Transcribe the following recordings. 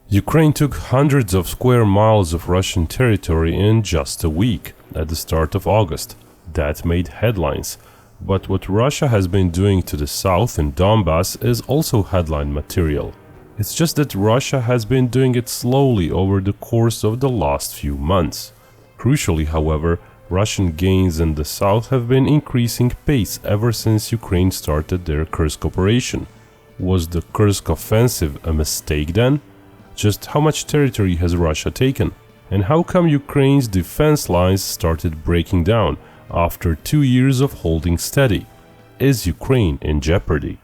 Ukraine took hundreds of square miles of Russian territory in just a week, at the start of August. That made headlines. But what Russia has been doing to the south in Donbass is also headline material. It's just that Russia has been doing it slowly over the course of the last few months. Crucially, however, Russian gains in the south have been increasing pace ever since Ukraine started their Kursk operation. Was the Kursk offensive a mistake then? Just how much territory has Russia taken? And how come Ukraine's defense lines started breaking down after 2 years of holding steady? Is Ukraine in jeopardy?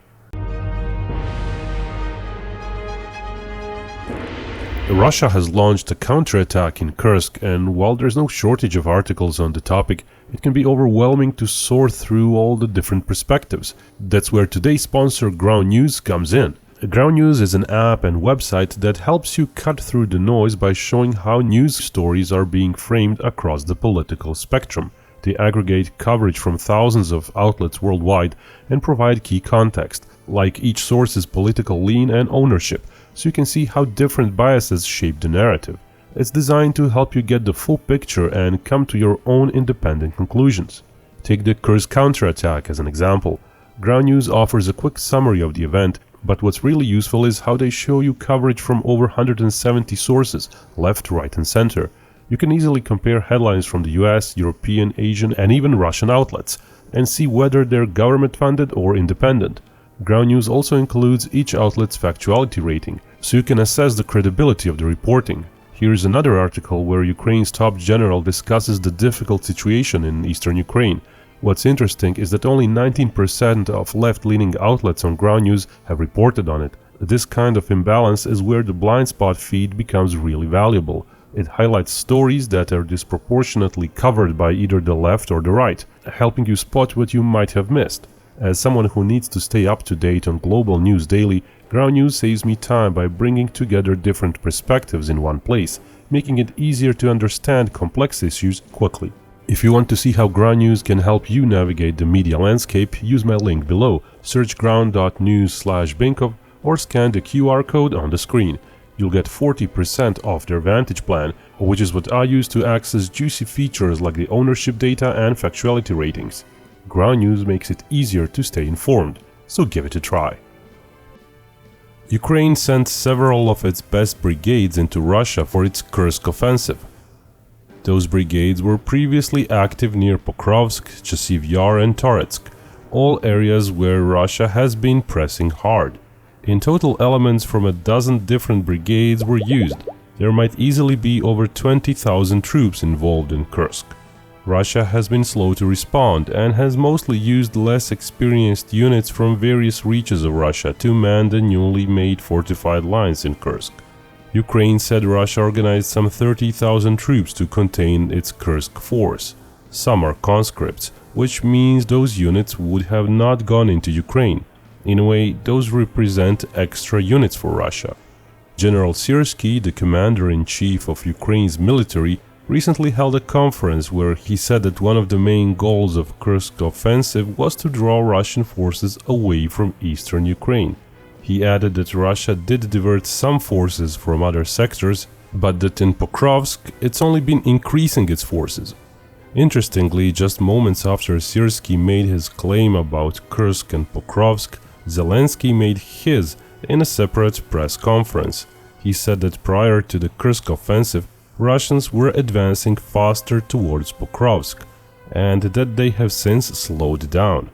Russia has launched a counterattack in Kursk, and while there's no shortage of articles on the topic, it can be overwhelming to sort through all the different perspectives. That's where today's sponsor Ground News comes in. Ground News is an app and website that helps you cut through the noise by showing how news stories are being framed across the political spectrum. They aggregate coverage from thousands of outlets worldwide and provide key context, like each source's political lean and ownership, so you can see how different biases shape the narrative. It's designed to help you get the full picture and come to your own independent conclusions. Take the Kursk counterattack as an example. Ground News offers a quick summary of the event, but what's really useful is how they show you coverage from over 170 sources, left, right and center. You can easily compare headlines from the US, European, Asian and even Russian outlets, and see whether they're government-funded or independent. Ground News also includes each outlet's factuality rating, so you can assess the credibility of the reporting. Here's another article where Ukraine's top general discusses the difficult situation in eastern Ukraine. What's interesting is that only 19% of left-leaning outlets on Ground News have reported on it. This kind of imbalance is where the blind spot feed becomes really valuable. It highlights stories that are disproportionately covered by either the left or the right, helping you spot what you might have missed. As someone who needs to stay up to date on global news daily, Ground News saves me time by bringing together different perspectives in one place, making it easier to understand complex issues quickly. If you want to see how Ground News can help you navigate the media landscape, use my link below, search ground.news/Binkov or scan the QR code on the screen. You'll get 40% off their Vantage plan, which is what I use to access juicy features like the ownership data and factuality ratings. Ground News makes it easier to stay informed, so give it a try. Ukraine sent several of its best brigades into Russia for its Kursk offensive. Those brigades were previously active near Pokrovsk, Chasiv Yar and Toretsk, all areas where Russia has been pressing hard. In total, elements from a dozen different brigades were used. There might easily be over 20,000 troops involved in Kursk. Russia has been slow to respond and has mostly used less experienced units from various reaches of Russia to man the newly made fortified lines in Kursk. Ukraine said Russia organized some 30,000 troops to contain its Kursk force. Some are conscripts, which means those units would have not gone into Ukraine. In a way, those represent extra units for Russia. General Syrskyi, the commander-in-chief of Ukraine's military, recently held a conference where he said that one of the main goals of Kursk offensive was to draw Russian forces away from eastern Ukraine. He added that Russia did divert some forces from other sectors, but that in Pokrovsk it's only been increasing its forces. Interestingly, just moments after Syrskyi made his claim about Kursk and Pokrovsk, Zelensky made his in a separate press conference. He said that prior to the Kursk offensive, Russians were advancing faster towards Pokrovsk, and that they have since slowed down.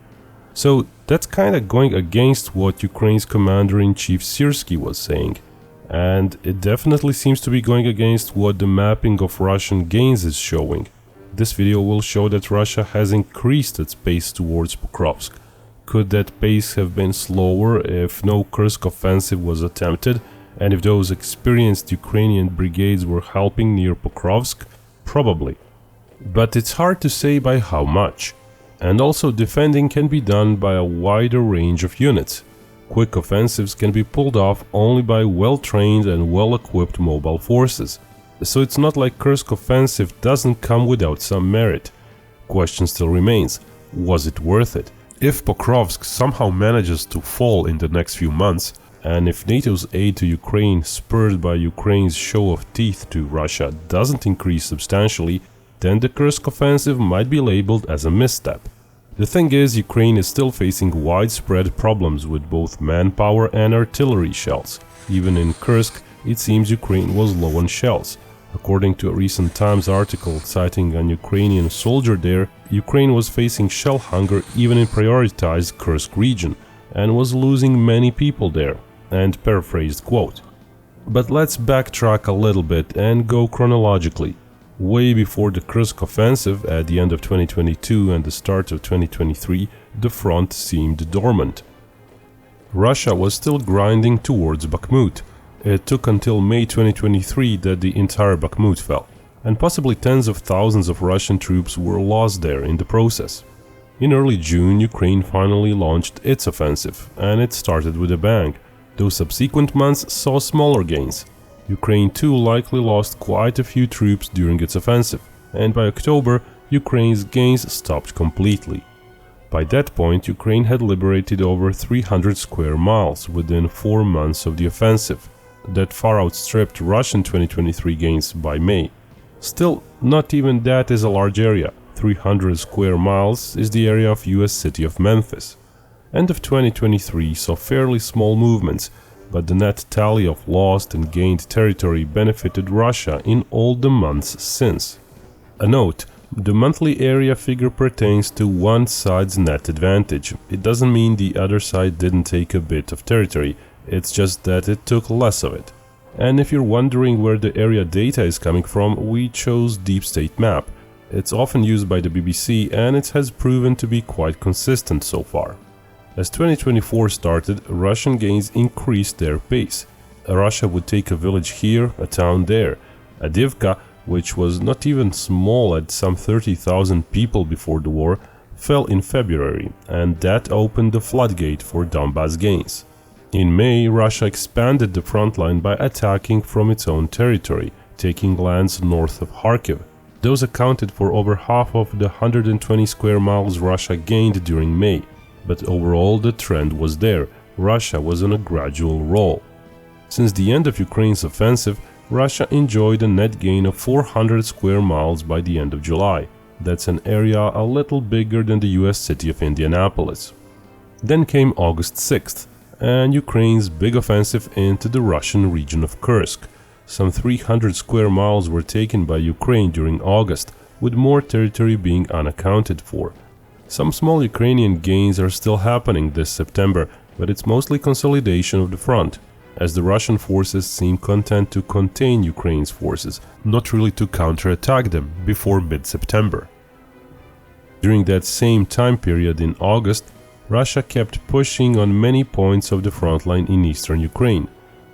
So that's kinda going against what Ukraine's commander-in-chief Syrskyi was saying, and it definitely seems to be going against what the mapping of Russian gains is showing. This video will show that Russia has increased its pace towards Pokrovsk. Could that pace have been slower if no Kursk offensive was attempted, and if those experienced Ukrainian brigades were helping near Pokrovsk? Probably. But it's hard to say by how much. And also, defending can be done by a wider range of units. Quick offensives can be pulled off only by well-trained and well-equipped mobile forces. So it's not like Kursk offensive doesn't come without some merit. Question still remains, was it worth it? If Pokrovsk somehow manages to fall in the next few months, And if NATO's aid to Ukraine, spurred by Ukraine's show of teeth to Russia, doesn't increase substantially, then the Kursk offensive might be labeled as a misstep. The thing is, Ukraine is still facing widespread problems with both manpower and artillery shells. Even in Kursk, it seems Ukraine was low on shells. According to a recent Times article citing an Ukrainian soldier there, Ukraine was facing shell hunger even in prioritized Kursk region and was losing many people there. And paraphrased quote. But let's backtrack a little bit and go chronologically. Way before the Kursk offensive at the end of 2022 and the start of 2023, the front seemed dormant. Russia was still grinding towards Bakhmut. It took until May 2023 that the entire Bakhmut fell, and possibly tens of thousands of Russian troops were lost there in the process. In early June, Ukraine finally launched its offensive, and it started with a bang. Those subsequent months saw smaller gains. Ukraine too likely lost quite a few troops during its offensive, and by October, Ukraine's gains stopped completely. By that point, Ukraine had liberated over 300 square miles within 4 months of the offensive. That far outstripped Russian 2023 gains by May. Still, not even that is a large area. 300 square miles is the area of US city of Memphis. End of 2023 saw fairly small movements, but the net tally of lost and gained territory benefited Russia in all the months since. A note, the monthly area figure pertains to one side's net advantage. It doesn't mean the other side didn't take a bit of territory, it's just that it took less of it. And if you're wondering where the area data is coming from, we chose Deep State Map. It's often used by the BBC and it has proven to be quite consistent so far. As 2024 started, Russian gains increased their pace. Russia would take a village here, a town there. Avdiivka, which was not even small at some 30,000 people before the war, fell in February, and that opened the floodgate for Donbas gains. In May, Russia expanded the front line by attacking from its own territory, taking lands north of Kharkiv. Those accounted for over half of the 120 square miles Russia gained during May. But overall the trend was there. Russia was on a gradual roll. Since the end of Ukraine's offensive, Russia enjoyed a net gain of 400 square miles by the end of July. That's an area a little bigger than the US city of Indianapolis. Then came August 6th, and Ukraine's big offensive into the Russian region of Kursk. Some 300 square miles were taken by Ukraine during August, with more territory being unaccounted for. Some small Ukrainian gains are still happening this September, but it's mostly consolidation of the front, as the Russian forces seem content to contain Ukraine's forces, not really to counterattack them before mid-September. During that same time period in August, Russia kept pushing on many points of the front line in eastern Ukraine.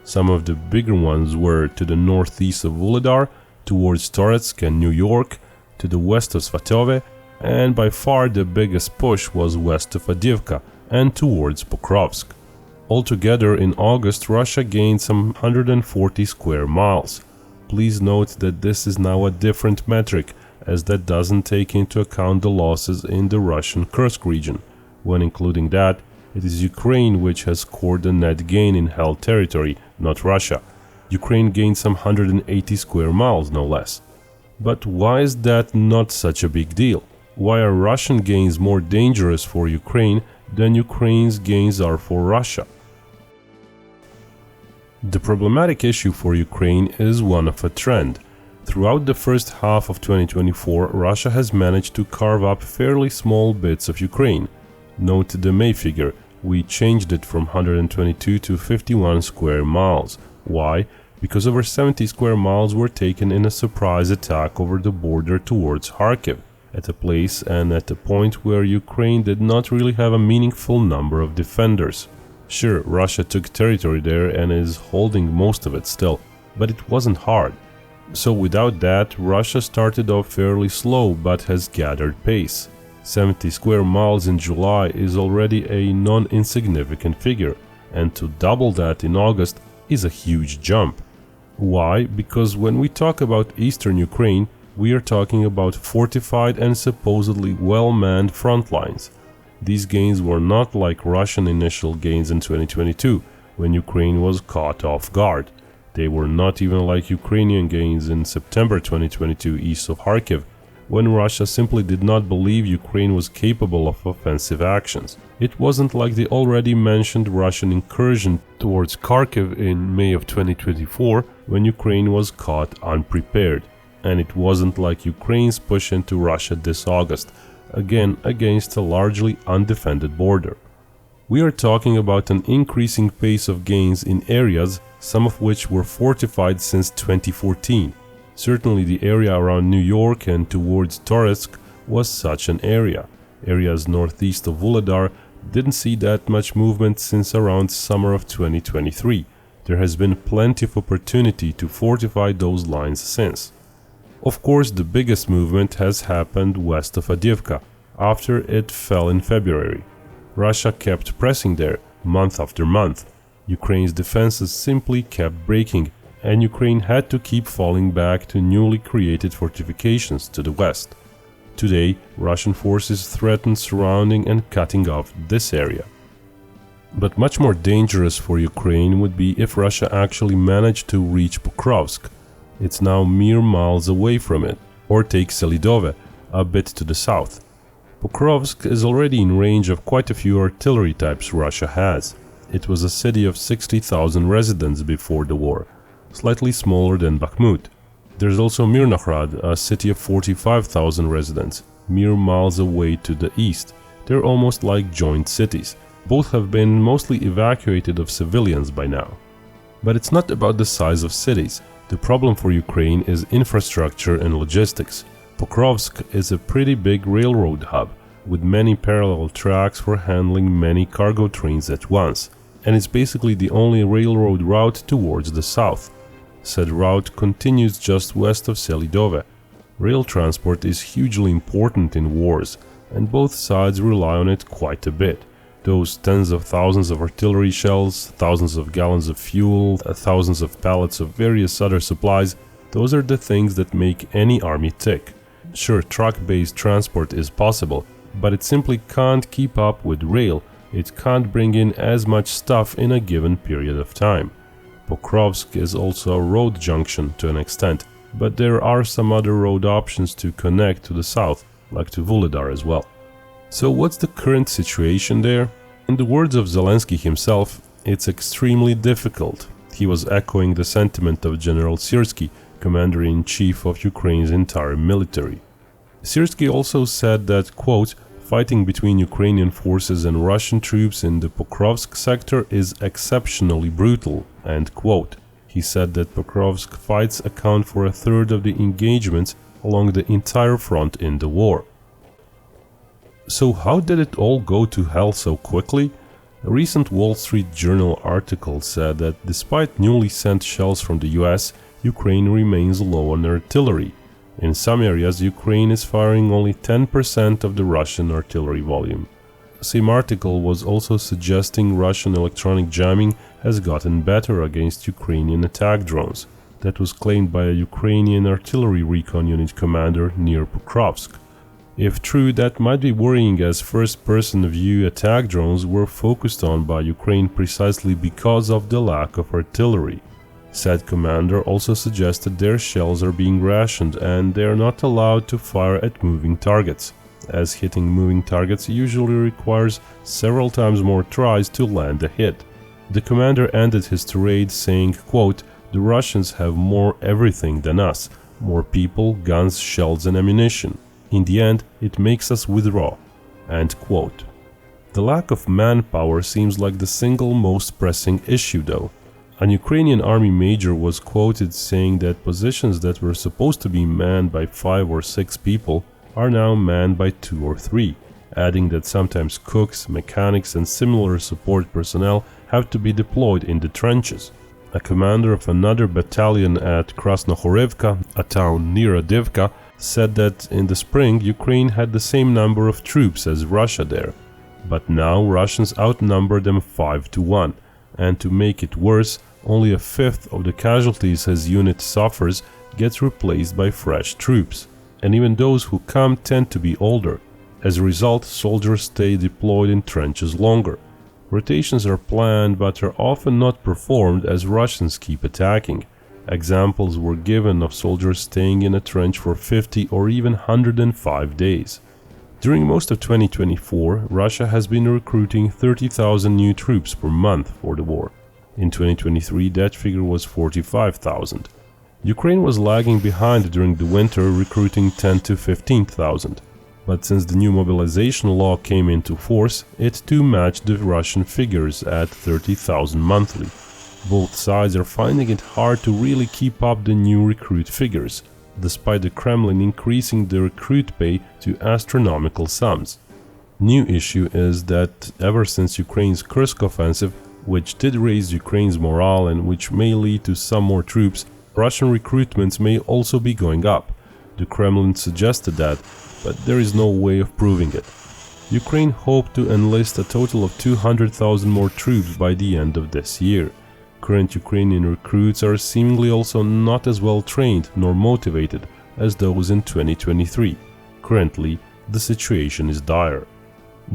Some of the bigger ones were to the northeast of Vuhledar, towards Toretsk and New York, to the west of Svatove, and by far the biggest push was west of Avdiivka and towards Pokrovsk. Altogether in August, Russia gained some 140 square miles. Please note that this is now a different metric, as that doesn't take into account the losses in the Russian Kursk region. When including that, it is Ukraine which has scored a net gain in held territory, not Russia. Ukraine gained some 180 square miles, no less. But why is that not such a big deal? Why are Russian gains more dangerous for Ukraine than Ukraine's gains are for Russia? The problematic issue for Ukraine is one of a trend. Throughout the first half of 2024, Russia has managed to carve up fairly small bits of Ukraine. Note the May figure, we changed it from 122 to 51 square miles. Why? Because over 70 square miles were taken in a surprise attack over the border towards Kharkiv, at a place and at a point where Ukraine did not really have a meaningful number of defenders. Sure, Russia took territory there and is holding most of it still, but it wasn't hard. So without that, Russia started off fairly slow but has gathered pace. 70 square miles in July is already a non-insignificant figure, and to double that in August is a huge jump. Why? Because when we talk about eastern Ukraine, we are talking about fortified and supposedly well-manned front lines. These gains were not like Russian initial gains in 2022, when Ukraine was caught off guard. They were not even like Ukrainian gains in September 2022 east of Kharkiv, when Russia simply did not believe Ukraine was capable of offensive actions. It wasn't like the already mentioned Russian incursion towards Kharkiv in May of 2024, when Ukraine was caught unprepared. And it wasn't like Ukraine's push into Russia this August, again against a largely undefended border. We are talking about an increasing pace of gains in areas, some of which were fortified since 2014. Certainly the area around New York and towards Torsk was such an area. Areas northeast of Vuhledar didn't see that much movement since around summer of 2023. There has been plenty of opportunity to fortify those lines since. Of course, the biggest movement has happened west of Avdiivka, after it fell in February. Russia kept pressing there, month after month. Ukraine's defenses simply kept breaking, and Ukraine had to keep falling back to newly created fortifications to the west. Today, Russian forces threaten surrounding and cutting off this area. But much more dangerous for Ukraine would be if Russia actually managed to reach Pokrovsk. It's now mere miles away from it, or take Selidove, a bit to the south. Pokrovsk is already in range of quite a few artillery types Russia has. It was a city of 60,000 residents before the war, slightly smaller than Bakhmut. There's also Mirnograd, a city of 45,000 residents, mere miles away to the east. They're almost like joint cities. Both have been mostly evacuated of civilians by now. But it's not about the size of cities. The problem for Ukraine is infrastructure and logistics. Pokrovsk is a pretty big railroad hub, with many parallel tracks for handling many cargo trains at once, and it's basically the only railroad route towards the south. Said route continues just west of Selidove. Rail transport is hugely important in wars, and both sides rely on it quite a bit. Those tens of thousands of artillery shells, thousands of gallons of fuel, thousands of pallets of various other supplies, those are the things that make any army tick. Sure, truck-based transport is possible, but it simply can't keep up with rail. It can't bring in as much stuff in a given period of time. Pokrovsk is also a road junction to an extent, but there are some other road options to connect to the south, like to Vuhledar as well. So what's the current situation there? In the words of Zelensky himself, it's extremely difficult. He was echoing the sentiment of General Syrsky, Commander-in-Chief of Ukraine's entire military. Syrsky also said that, quote, fighting between Ukrainian forces and Russian troops in the Pokrovsk sector is exceptionally brutal, end quote. He said that Pokrovsk fights account for a third of the engagements along the entire front in the war. So how did it all go to hell so quickly? A recent Wall Street Journal article said that despite newly sent shells from the US, Ukraine remains low on artillery. In some areas, Ukraine is firing only 10% of the Russian artillery volume. The same article was also suggesting Russian electronic jamming has gotten better against Ukrainian attack drones. That was claimed by a Ukrainian artillery recon unit commander near Pokrovsk. If true, that might be worrying, as first-person view attack drones were focused on by Ukraine precisely because of the lack of artillery. Said commander also suggested their shells are being rationed and they are not allowed to fire at moving targets, as hitting moving targets usually requires several times more tries to land a hit. The commander ended his tirade saying, quote, "The Russians have more everything than us, more people, guns, shells and ammunition. In the end, it makes us withdraw." End quote. The lack of manpower seems like the single most pressing issue though. An Ukrainian army major was quoted saying that positions that were supposed to be manned by 5 or 6 people are now manned by 2 or 3, adding that sometimes cooks, mechanics and similar support personnel have to be deployed in the trenches. A commander of another battalion at Krasnohorivka, a town near Avdiivka, said that in the spring Ukraine had the same number of troops as Russia there, but now Russians outnumber them 5 to 1. And to make it worse, only a fifth of the casualties his unit suffers gets replaced by fresh troops, and even those who come tend to be older. As a result, soldiers stay deployed in trenches longer. Rotations are planned but are often not performed as Russians keep attacking. Examples were given of soldiers staying in a trench for 50 or even 105 days. During most of 2024, Russia has been recruiting 30,000 new troops per month for the war. In 2023, that figure was 45,000. Ukraine was lagging behind during the winter, recruiting 10 to 15,000. But since the new mobilization law came into force, it too matched the Russian figures at 30,000 monthly. Both sides are finding it hard to really keep up the new recruit figures, despite the Kremlin increasing the recruit pay to astronomical sums. New issue is that ever since Ukraine's Kursk offensive, which did raise Ukraine's morale and which may lead to some more troops, Russian recruitments may also be going up. The Kremlin suggested that, but there is no way of proving it. Ukraine hoped to enlist a total of 200,000 more troops by the end of this year. Current Ukrainian recruits are seemingly also not as well trained nor motivated as those in 2023. Currently, the situation is dire.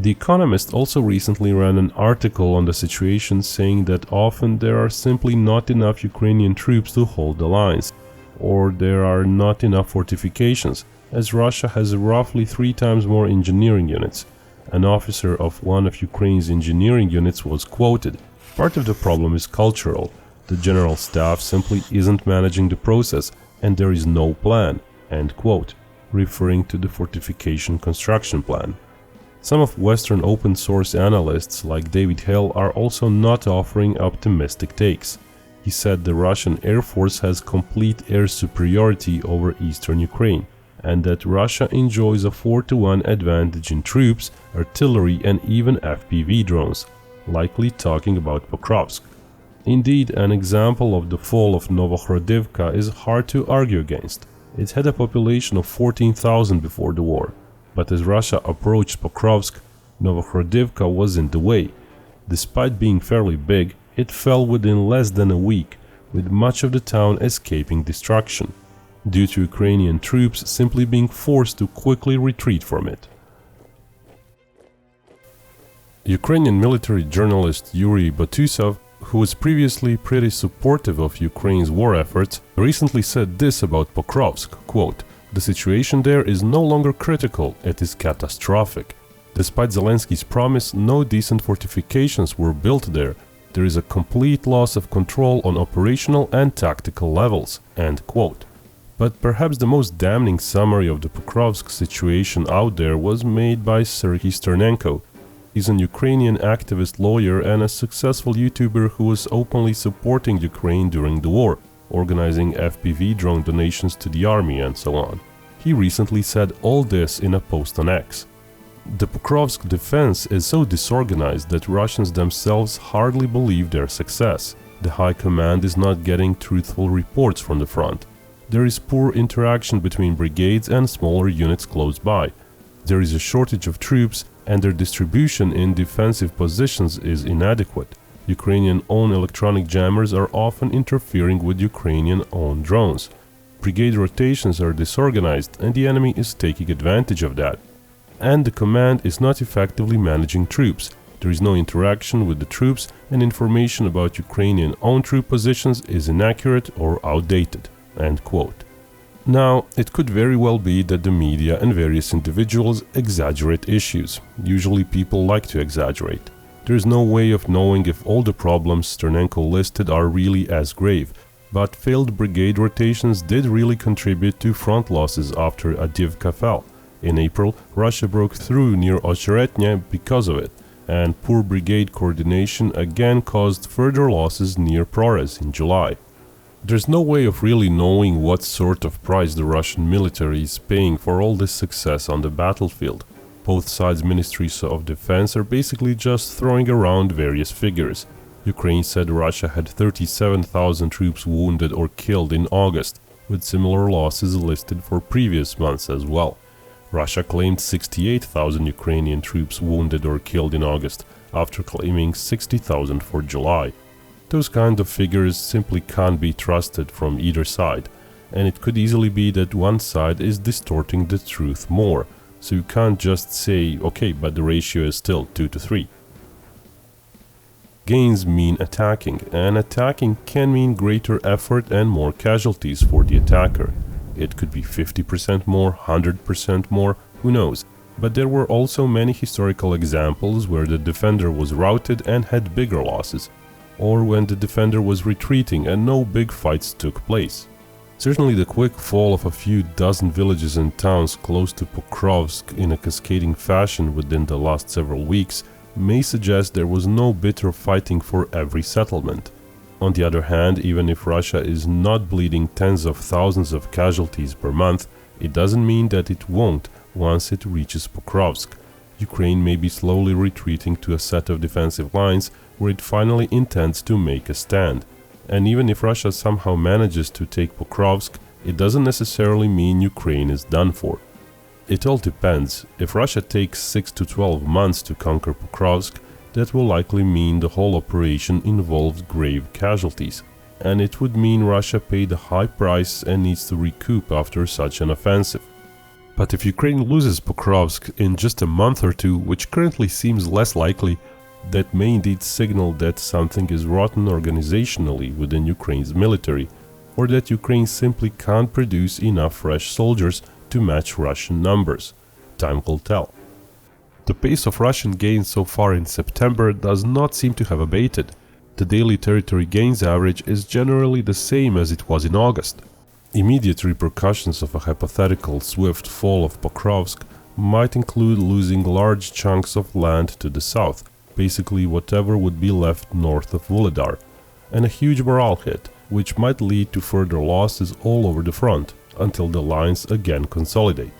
The Economist also recently ran an article on the situation saying that often there are simply not enough Ukrainian troops to hold the lines, or there are not enough fortifications, as Russia has roughly 3 times more engineering units. An officer of one of Ukraine's engineering units was quoted, "Part of the problem is cultural. The general staff simply isn't managing the process and there is no plan," end quote, referring to the fortification construction plan. Some of Western open-source analysts like David Hale are also not offering optimistic takes. He said the Russian Air Force has complete air superiority over eastern Ukraine, and that Russia enjoys a 4-to-1 advantage in troops, artillery and even FPV drones, likely talking about Pokrovsk. Indeed, an example of the fall of Novokhodivka is hard to argue against. It had a population of 14,000 before the war. But as Russia approached Pokrovsk, Novokhodivka was in the way. Despite being fairly big, it fell within less than a week, with much of the town escaping destruction, due to Ukrainian troops simply being forced to quickly retreat from it. Ukrainian military journalist Yuri Botusov, who was previously pretty supportive of Ukraine's war efforts, recently said this about Pokrovsk, quote, "The situation there is no longer critical, it is catastrophic. Despite Zelensky's promise, no decent fortifications were built there. There is a complete loss of control on operational and tactical levels," end quote. But perhaps the most damning summary of the Pokrovsk situation out there was made by Serhiy Sternenko. He's an Ukrainian activist lawyer and a successful YouTuber who was openly supporting Ukraine during the war, organizing FPV drone donations to the army and so on. He recently said all this in a post on X. The Pokrovsk defense is so disorganized that Russians themselves hardly believe their success. The high command is not getting truthful reports from the front. There is poor interaction between brigades and smaller units close by. There is a shortage of troops and their distribution in defensive positions is inadequate. Ukrainian-owned electronic jammers are often interfering with Ukrainian-owned drones. Brigade rotations are disorganized and the enemy is taking advantage of that. And the command is not effectively managing troops. There is no interaction with the troops and information about Ukrainian-owned troop positions is inaccurate or outdated." End quote. Now, it could very well be that the media and various individuals exaggerate issues. Usually people like to exaggerate. There is no way of knowing if all the problems Sternenko listed are really as grave, but failed brigade rotations did really contribute to front losses after Avdiivka fell. In April, Russia broke through near Ocheretnya because of it, and poor brigade coordination again caused further losses near Prorez in July. There's no way of really knowing what sort of price the Russian military is paying for all this success on the battlefield. Both sides' ministries of defense are basically just throwing around various figures. Ukraine said Russia had 37,000 troops wounded or killed in August, with similar losses listed for previous months as well. Russia claimed 68,000 Ukrainian troops wounded or killed in August, after claiming 60,000 for July. Those kind of figures simply can't be trusted from either side, and it could easily be that one side is distorting the truth more, so you can't just say, okay, but the ratio is still 2 to 3. Gains mean attacking, and attacking can mean greater effort and more casualties for the attacker. It could be 50% more, 100% more, who knows. But there were also many historical examples where the defender was routed and had bigger losses, or when the defender was retreating and no big fights took place. Certainly the quick fall of a few dozen villages and towns close to Pokrovsk in a cascading fashion within the last several weeks may suggest there was no bitter fighting for every settlement. On the other hand, even if Russia is not bleeding tens of thousands of casualties per month, it doesn't mean that it won't once it reaches Pokrovsk. Ukraine may be slowly retreating to a set of defensive lines where it finally intends to make a stand. And even if Russia somehow manages to take Pokrovsk, it doesn't necessarily mean Ukraine is done for. It all depends. If Russia takes 6 to 12 months to conquer Pokrovsk, that will likely mean the whole operation involves grave casualties, and it would mean Russia paid a high price and needs to recoup after such an offensive. But if Ukraine loses Pokrovsk in just a month or two, which currently seems less likely, that may indeed signal that something is rotten organizationally within Ukraine's military, or that Ukraine simply can't produce enough fresh soldiers to match Russian numbers. Time will tell. The pace of Russian gains so far in September does not seem to have abated. The daily territory gains average is generally the same as it was in August. Immediate repercussions of a hypothetical swift fall of Pokrovsk might include losing large chunks of land to the south, basically whatever would be left north of Vuhledar, and a huge morale hit, which might lead to further losses all over the front, until the lines again consolidate.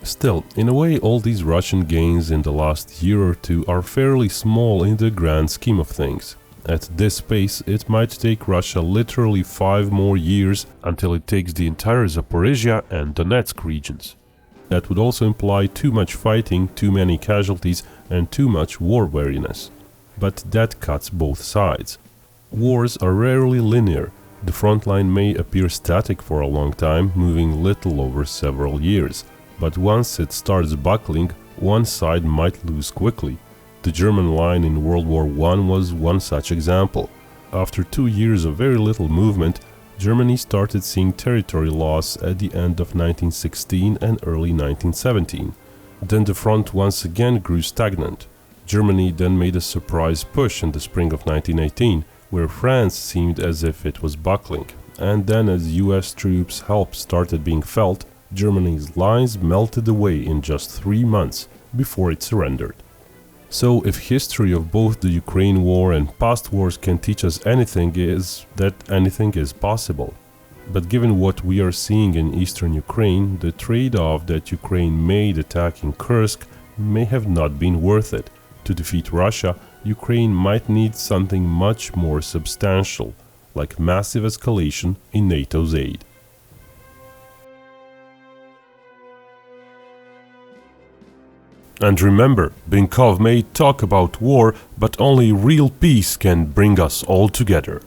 Still, in a way, all these Russian gains in the last year or two are fairly small in the grand scheme of things. At this pace, it might take Russia literally 5 more years until it takes the entire Zaporizhia and Donetsk regions. That would also imply too much fighting, too many casualties, and too much war weariness. But that cuts both sides. Wars are rarely linear. The front line may appear static for a long time, moving little over several years. But once it starts buckling, one side might lose quickly. The German line in World War I was one such example. After 2 years of very little movement, Germany started seeing territory loss at the end of 1916 and early 1917. Then the front once again grew stagnant. Germany then made a surprise push in the spring of 1918, where France seemed as if it was buckling. And then as US troops' help started being felt, Germany's lines melted away in just 3 months before it surrendered. So if history of both the Ukraine war and past wars can teach us anything, is that anything is possible. But given what we are seeing in eastern Ukraine, the trade-off that Ukraine made attacking Kursk may have not been worth it. To defeat Russia, Ukraine might need something much more substantial, like massive escalation in NATO's aid. And remember, Binkov may talk about war, but only real peace can bring us all together.